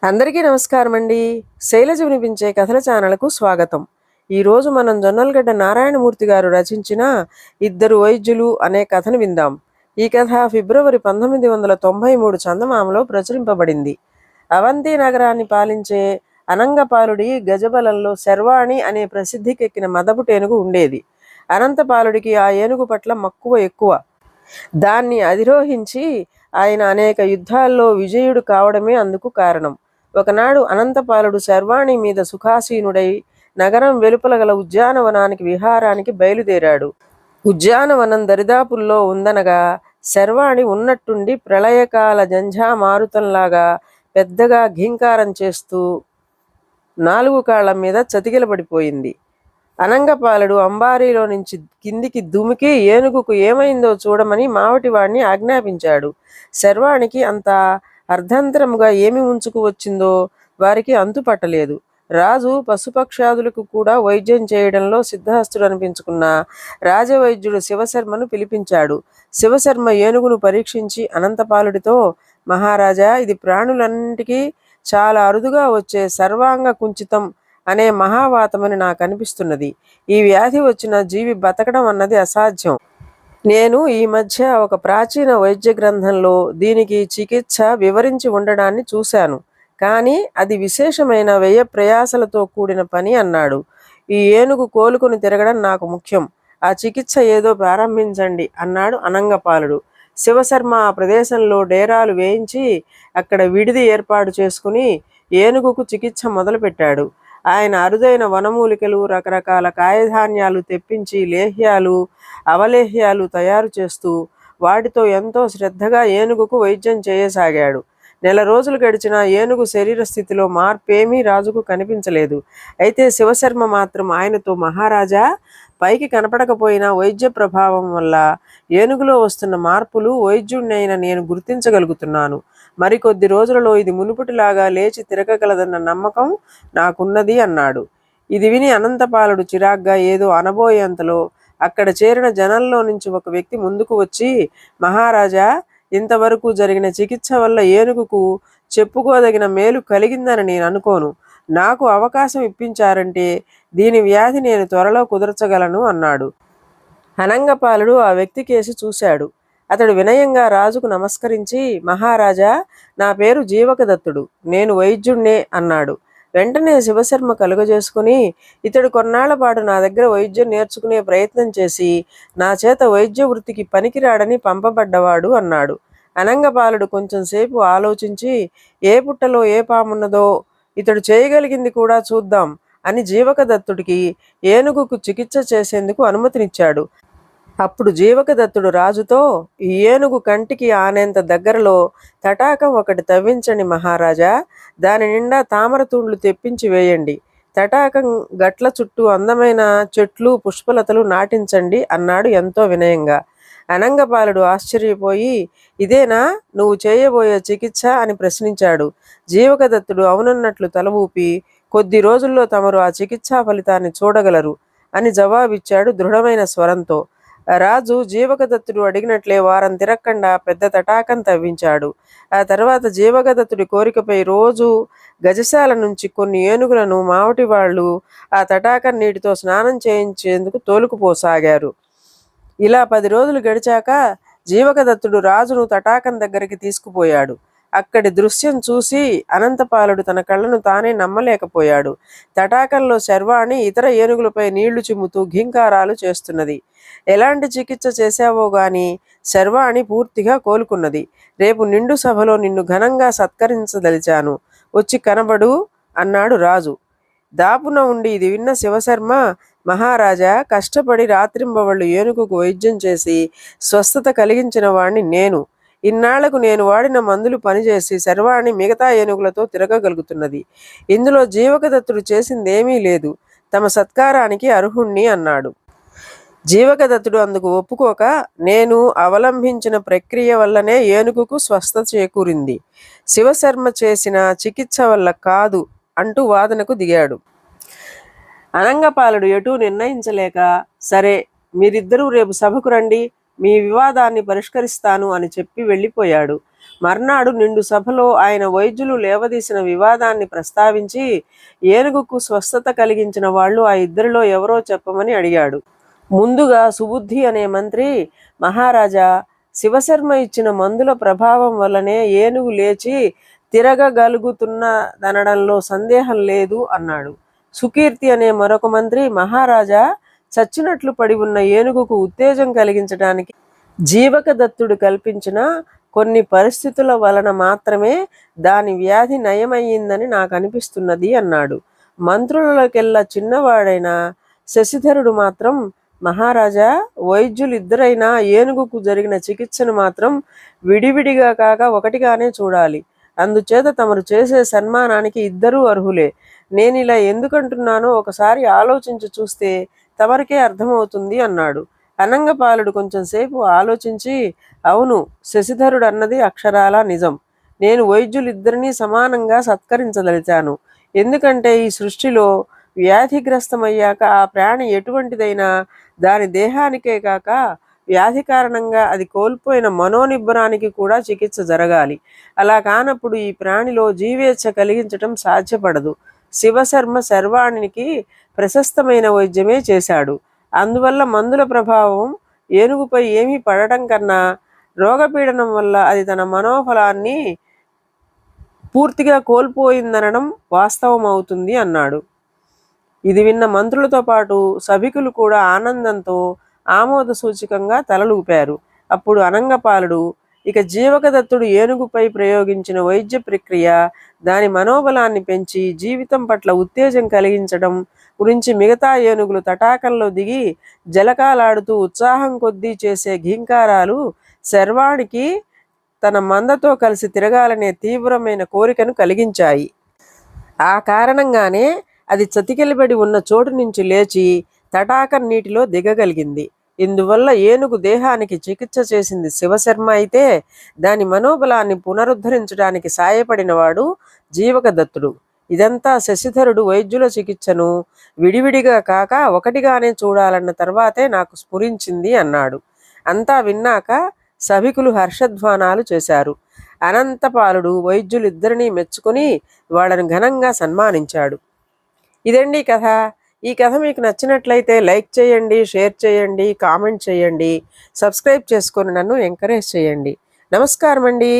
అందరికీ నమస్కారం అండి. శైలజ వినిపించే కథల ఛానల్కు స్వాగతం. ఈరోజు మనం జొన్నలగడ్డ నారాయణమూర్తి గారు రచించిన ఇద్దరు వైద్యులు అనే కథను విందాం. ఈ కథ ఫిబ్రవరి 1993 చందమామలో ప్రచురింపబడింది. అవంతి నగరాన్ని పాలించే అనంగపాలుడి గజబలంలో శర్వాణి అనే ప్రసిద్ధికెక్కిన మదపు టేనుగు ఉండేది. అనంతపాలుడికి ఆ ఏనుగు పట్ల మక్కువ ఎక్కువ. దాన్ని అధిరోహించి ఆయన అనేక యుద్ధాల్లో విజయుడు కావడమే అందుకు కారణం. ఒకనాడు అనంతపాలుడు శర్వాణి మీద సుఖాసీనుడై నగరం వెలుపల గల ఉద్యానవనానికి విహారానికి బయలుదేరాడు. ఉద్యానవనం దరిదాపుల్లో ఉందనగా శర్వాణి ఉన్నట్టుండి ప్రళయకాల జంఝామారుతంలాగా పెద్దగా ఘీంకారం చేస్తూ 4 కాళ్ల మీద చతికిలబడిపోయింది. అనంగపాలుడు అంబారీలో నుంచి కిందికి దుమికి ఏనుగుకు ఏమైందో చూడమని మావటివాడిని ఆజ్ఞాపించాడు. శర్వాణికి అంత అర్ధంతరముగా ఏమి ఉంచుకు వచ్చిందో వారికి అంతుపట్టలేదు. రాజు పశుపక్షాదులకు కూడా వైద్యం చేయడంలో సిద్ధహస్తుడు అనిపించుకున్న రాజవైద్యుడు శివశర్మను పిలిపించాడు. శివశర్మ ఏనుగును పరీక్షించి అనంతపాలుడితో, మహారాజా, ఇది ప్రాణులన్నింటికీ చాలా అరుదుగా వచ్చే సర్వాంగ కుంచితం అనే మహావాతమని నాకు అనిపిస్తున్నది. ఈ వ్యాధి వచ్చిన జీవి బతకడం అన్నది అసాధ్యం. నేను ఈ మధ్య ఒక ప్రాచీన వైద్య గ్రంథంలో దీనికి చికిత్స వివరించి ఉండడాన్ని చూశాను. కానీ అది విశేషమైన వ్యయ ప్రయాసలతో కూడిన పని అన్నాడు. ఈ ఏనుగు కోలుకొని తిరగడం నాకు ముఖ్యం. ఆ చికిత్స ఏదో ప్రారంభించండి అన్నాడు అనంగపాలుడు. శివశర్మ ఆ ప్రదేశంలో డేరాలు వేయించి అక్కడ విడిది ఏర్పాటు చేసుకుని ఏనుగుకు చికిత్స మొదలుపెట్టాడు. ఆయన అరుదైన వనమూలికలు, రకరకాల కాయధాన్యాలు తెప్పించి లేహ్యాలు, అవలేహ్యాలు తయారు చేస్తూ వాటితో ఎంతో శ్రద్ధగా ఏనుగుకు వైద్యం చేయసాగాడు. 1 రోజులు గడిచిన ఏనుగు శరీర స్థితిలో మార్పేమీ రాజుకు కనిపించలేదు. అయితే శివశర్మ మాత్రం ఆయనతో, మహారాజా, పైకి కనపడకపోయినా వైద్య ప్రభావం వల్ల ఏనుగులో వస్తున్న మార్పులు వైద్యుడినైన నేను గుర్తించగలుగుతున్నాను. మరికొద్ది రోజులలో ఇది మునుపటిలాగా లేచి తిరగగలదన్న నమ్మకం నాకున్నది అన్నాడు. ఇది విని అనంతపాలుడు చిరాగ్గా ఏదో అనబోయేంతలో అక్కడ చేరిన జనంలో నుంచి ఒక వ్యక్తి ముందుకు వచ్చి, మహారాజా, ఇంతవరకు జరిగిన చికిత్స వల్ల ఏనుగుకు చెప్పుకోదగిన మేలు కలిగిందని నేను అనుకోను. నాకు అవకాశం ఇప్పించారంటే దీని వ్యాధి నేను త్వరలో కుదర్చగలను అన్నాడు. అనంగపాలుడు ఆ వ్యక్తి కేసి చూశాడు. అతడు వినయంగా రాజుకు నమస్కరించి, మహారాజా, నా పేరు జీవకదత్తుడు, నేను వైద్యుణ్ణే అన్నాడు. వెంటనే శివశర్మ కలుగజేసుకుని, ఇతడు కొన్నాళ్ల పాటు నా దగ్గర వైద్యం నేర్చుకునే ప్రయత్నం చేసి నా చేత వైద్య వృత్తికి పనికిరాడని పంపబడ్డవాడు అన్నాడు. అనంగపాలుడు కొంచెం సేపు ఆలోచించి, ఏ పుట్టలో ఏ పామున్నదో ఇతడు చేయగలిగింది కూడా చూద్దాం అని జీవకదత్తుడికి ఏనుగుకు చికిత్స చేసేందుకు అనుమతినిచ్చాడు. అప్పుడు జీవకదత్తుడు రాజుతో, ఈ ఏనుగు కంటికి ఆనేంత దగ్గరలో తటాకం ఒకటి తవ్వించండి మహారాజా, దాని నిండా తామర తూండ్లు తెప్పించి వేయండి. తటాకం గట్ల చుట్టూ అందమైన చెట్లు, పుష్పలతలు నాటించండి అన్నాడు ఎంతో వినయంగా. అనంగపాలుడు ఆశ్చర్యపోయి, ఇదేనా నువ్వు చేయబోయే చికిత్స అని ప్రశ్నించాడు. జీవకదత్తుడు అవునన్నట్లు తల ఊపి, కొద్ది రోజుల్లో తమరు ఆ చికిత్సా ఫలితాన్ని చూడగలరు అని జవాబిచ్చాడు దృఢమైన స్వరంతో. రాజు జీవకదత్తుడు అడిగినట్లే వారం తిరక్కండా పెద్ద తటాకం తవ్వించాడు. ఆ తర్వాత జీవకదత్తుడి కోరికపై రోజు గజశాల నుంచి కొన్ని ఏనుగులను మావటి వాళ్ళు ఆ తటాకం నీటితో స్నానం చేయించేందుకు తోలుకుపోసాగారు. ఇలా 10 రోజులు గడిచాక జీవకదత్తుడు రాజును తటాకం దగ్గరికి తీసుకుపోయాడు. అక్కడి దృశ్యం చూసి అనంతపాలుడు తన కళ్ళను తానే నమ్మలేకపోయాడు. తటాకంలో శర్వాణి ఇతర ఏనుగులపై నీళ్లు చిమ్ముతూ ఘీంకారాలు చేస్తున్నది. ఎలాంటి చికిత్స చేశావో గాని శర్వాణి పూర్తిగా కోలుకున్నది. రేపు నిండు సభలో నిన్ను ఘనంగా సత్కరించదలిచాను, వచ్చి కనబడు అన్నాడు రాజు. దాపున ఉండి ఇది విన్న శివశర్మ, మహారాజా, కష్టపడి రాత్రింబవళ్ళు ఏనుగుకు వైద్యం చేసి స్వస్థత కలిగించిన వాణ్ణి నేను. ఇన్నాళ్లకు నేను వాడిన మందులు పనిచేసి శర్వాణి మిగతా ఏనుగులతో తిరగగలుగుతున్నది. ఇందులో జీవకదత్తుడు చేసిందేమీ లేదు. తమ సత్కారానికి అర్హుణ్ణి అన్నాడు. జీవకదత్తుడు అందుకు ఒప్పుకోక, నేను అవలంబించిన ప్రక్రియ వల్లనే ఏనుగుకు స్వస్థత చేకూరింది, శివశర్మ చేసిన చికిత్స వల్ల కాదు అంటూ వాదనకు దిగాడు. అనంగపాలుడు ఎటూ నిర్ణయించలేక, సరే, మీరిద్దరూ రేపు సభకు రండి, మీ వివాదాన్ని పరిష్కరిస్తాను అని చెప్పి వెళ్ళిపోయాడు. మర్నాడు నిండు సభలో ఆయన వైద్యులు లేవదీసిన వివాదాన్ని ప్రస్తావించి ఏనుగుకు స్వస్థత కలిగించిన వాళ్ళు ఆ ఇద్దరిలో ఎవరో చెప్పమని అడిగాడు. ముందుగా సుబుద్ధి అనే మంత్రి, మహారాజా, శివశర్మ ఇచ్చిన మందుల ప్రభావం వల్లనే ఏనుగు లేచి తిరగగలుగుతున్నదనడంలో సందేహం లేదు అన్నాడు. సుకీర్తి అనే మరొక మంత్రి, మహారాజా, చచ్చినట్లు పడి ఉన్న ఏనుగుకు ఉత్తేజం కలిగించడానికి జీవక దత్తుడు కల్పించిన కొన్ని పరిస్థితుల వలన మాత్రమే దాని వ్యాధి నయమయ్యిందని నాకు అనిపిస్తున్నది అన్నాడు. మంత్రులకెల్లా చిన్నవాడైన శశిధరుడు మాత్రం, మహారాజా, వైద్యులిద్దరైనా ఏనుగుకు జరిగిన చికిత్సను మాత్రం విడివిడిగా కాక ఒకటిగానే చూడాలి. అందుచేత తమరు చేసే సన్మానానికి ఇద్దరూ అర్హులే. నేనిలా ఎందుకంటున్నానో ఒకసారి ఆలోచించి చూస్తే తమరికే అర్థమవుతుంది అన్నాడు. అనంగపాలుడు కొంచెంసేపు ఆలోచించి, అవును, శశిధరుడు అన్నది అక్షరాలా నిజం. నేను వైద్యులిద్దరినీ సమానంగా సత్కరించదలిచాను. ఎందుకంటే ఈ సృష్టిలో వ్యాధిగ్రస్తమయ్యాక ఆ ప్రాణి ఎటువంటిదైనా దాని దేహానికే కాక వ్యాధి కారణంగా అది కోల్పోయిన మనోనిబ్బరానికి కూడా చికిత్స జరగాలి. అలా కానప్పుడు ఈ ప్రాణిలో జీవేచ్ఛ కలిగించటం సాధ్యపడదు. శివశర్మ శర్వాణినికి ప్రశస్తమైన వైద్యమే చేశాడు. అందువల్ల మందుల ప్రభావం ఏనుగుపై ఏమీ పడటం కన్నా రోగపీడనం వల్ల అది తన మనోఫలాన్ని పూర్తిగా కోల్పోయిందనడం వాస్తవం అవుతుంది అన్నాడు. ఇది విన్న మంత్రులతో పాటు సభికులు కూడా ఆనందంతో ఆమోద సూచకంగా తలలూపారు. అప్పుడు అనంగపాలుడు, ఇక జీవకదత్తుడు ఏనుగుపై ప్రయోగించిన వైద్య ప్రక్రియ దాని మనోబలాన్ని పెంచి జీవితం పట్ల ఉత్తేజం కలిగించడం గురించి మిగతా ఏనుగులు తటాకంలో దిగి జలకాలాడుతూ ఉత్సాహం కొద్దీ చేసే ఘీంకారాలు శర్వాణికి తన మందతో కలిసి తిరగాలనే తీవ్రమైన కోరికను కలిగించాయి. ఆ కారణంగానే అది చతికిలబడి ఉన్న చోటు నుంచి లేచి తటాకం నీటిలో దిగగలిగింది. ఇందువల్ల ఏనుగు దేహానికి చికిత్స చేసింది శివశర్మ అయితే దాని మనోబలాన్ని పునరుద్ధరించడానికి సాయపడినవాడు జీవకదత్తుడు. ఇదంతా శశిధరుడు వైద్యుల చికిత్సను విడివిడిగా కాక ఒకటిగానే చూడాలన్న తర్వాతే నాకు స్ఫురించింది అన్నాడు. అంతా విన్నాక సభికులు హర్షధ్వానాలు చేశారు. అనంతపాలుడు వైద్యులిద్దరినీ మెచ్చుకొని వాళ్ళను ఘనంగా సన్మానించాడు. ఇదండి కథ. ఈ కథ మీకు నచ్చినట్లయితే లైక్ చేయండి, షేర్ చేయండి, కామెంట్ చేయండి, సబ్స్క్రైబ్ చేసుకొని నన్ను ఎంకరేజ్ చేయండి. నమస్కారం అండి.